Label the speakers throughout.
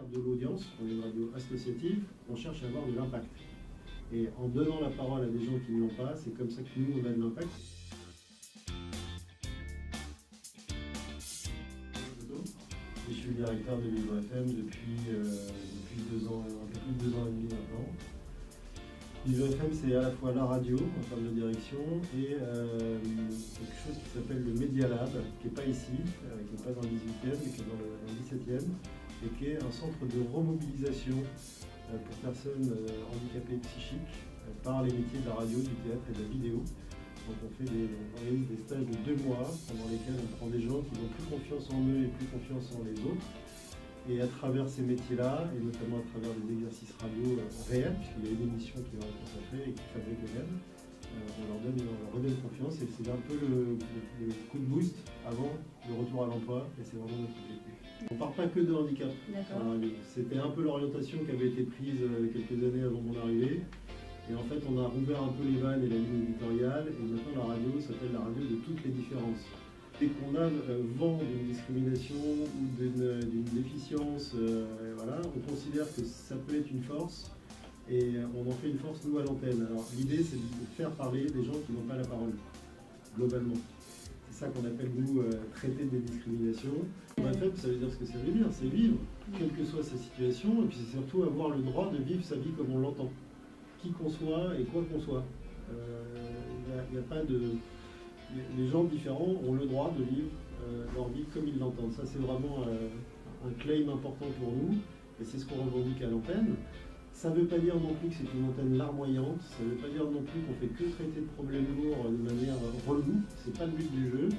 Speaker 1: faire de l'audience, on est une radio associative, on cherche à avoir de l'impact. Et en donnant la parole à des gens qui ne l'ont pas, c'est comme ça que nous, on a de l'impact. Je suis le directeur de Vivre FM depuis 2 ans, un peu plus de 2 ans et demi maintenant. Vivre FM, c'est à la fois la radio en termes de direction et quelque chose qui s'appelle le Media Lab, qui n'est pas ici, qui n'est pas dans le 18e, mais qui est dans le 17e, et qui est un centre de remobilisation pour personnes handicapées psychiques par les métiers de la radio, du théâtre et de la vidéo. Donc on organise des stages de 2 mois pendant lesquels on prend des gens qui n'ont plus confiance en eux et plus confiance en les autres. Et à travers ces métiers-là, et notamment à travers des exercices radio réels, puisqu'il y a une émission qui leur est consacrée et qui fabrique eux-mêmes, on leur redonne confiance et c'est un peu le coup de boost avant le retour à l'emploi et c'est vraiment notre objectif. On ne parle pas que de handicap. C'était un peu l'orientation qui avait été prise quelques années avant mon arrivée. Et en fait, on a rouvert un peu les vannes et la ligne éditoriale et maintenant la radio s'appelle la radio de toutes les différences. Dès qu'on a vent d'une discrimination ou d'une déficience, voilà, on considère que ça peut être une force et on en fait une force nous à l'antenne. Alors l'idée c'est de faire parler des gens qui n'ont pas la parole, globalement. C'est ça qu'on appelle nous traiter des discriminations. En fait, ça veut dire ce que ça veut dire, c'est vivre, quelle que soit sa situation, et puis c'est surtout avoir le droit de vivre sa vie comme on l'entend. Qui qu'on soit et quoi qu'on soit. Il n'y a pas de... Les gens différents ont le droit de vivre leur vie comme ils l'entendent. Ça, c'est vraiment un claim important pour nous, et c'est ce qu'on revendique à l'antenne. Ça ne veut pas dire non plus que c'est une antenne larmoyante, ça ne veut pas dire non plus qu'on fait que traiter de problèmes lourds de manière relou, c'est pas le but du jeu.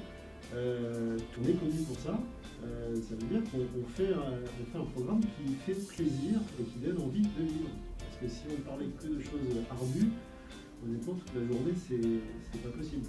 Speaker 1: On est connu pour ça, ça veut dire qu'on fait un programme qui fait plaisir et qui donne envie de vivre. Parce que si on parlait que de choses ardues, honnêtement toute la journée c'est pas possible.